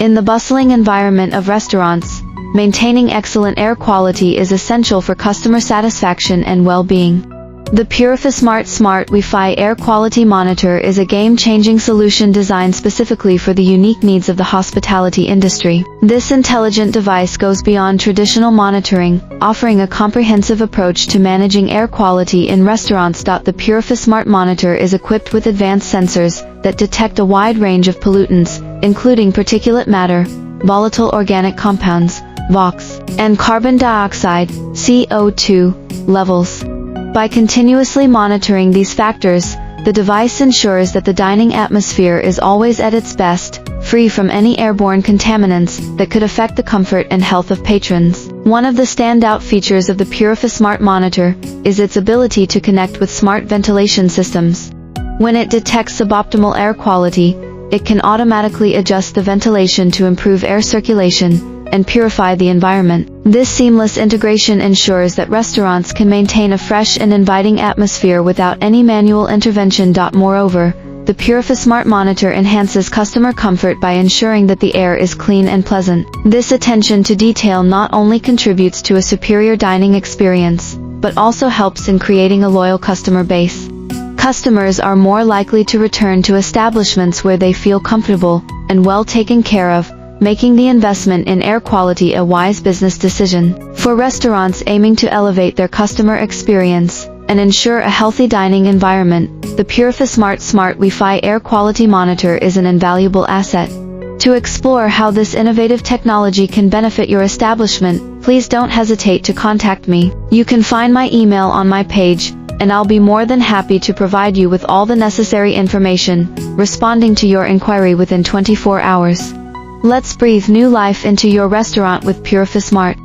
In the bustling environment of restaurants, maintaining excellent air quality is essential for customer satisfaction and well-being. The PurifySmart Smart Wi-Fi Air Quality Monitor is a game-changing solution designed specifically for the unique needs of the hospitality industry. This intelligent device goes beyond traditional monitoring, offering a comprehensive approach to managing air quality in restaurants. The PurifySmart Monitor is equipped with advanced sensors that detect a wide range of pollutants, including particulate matter, volatile organic compounds, VOX, and carbon dioxide, CO2, levels. By continuously monitoring these factors, the device ensures that the dining atmosphere is always at its best, free from any airborne contaminants that could affect the comfort and health of patrons. One of the standout features of the PurifySmart Monitor is its ability to connect with smart ventilation systems. When it detects suboptimal air quality, it can automatically adjust the ventilation to improve air circulation and purify the environment. This seamless integration ensures that restaurants can maintain a fresh and inviting atmosphere without any manual intervention. Moreover, the PurifySmart Monitor enhances customer comfort by ensuring that the air is clean and pleasant. This attention to detail not only contributes to a superior dining experience, but also helps in creating a loyal customer base. Customers are more likely to return to establishments where they feel comfortable and well taken care of, making the investment in air quality a wise business decision. For restaurants aiming to elevate their customer experience and ensure a healthy dining environment, the PurifySmart Smart Wi-Fi Air Quality Monitor is an invaluable asset. To explore how this innovative technology can benefit your establishment, please don't hesitate to contact me. You can find my email on my page, and I'll be more than happy to provide you with all the necessary information, responding to your inquiry within 24 hours. Let's breathe new life into your restaurant with PurifySmart.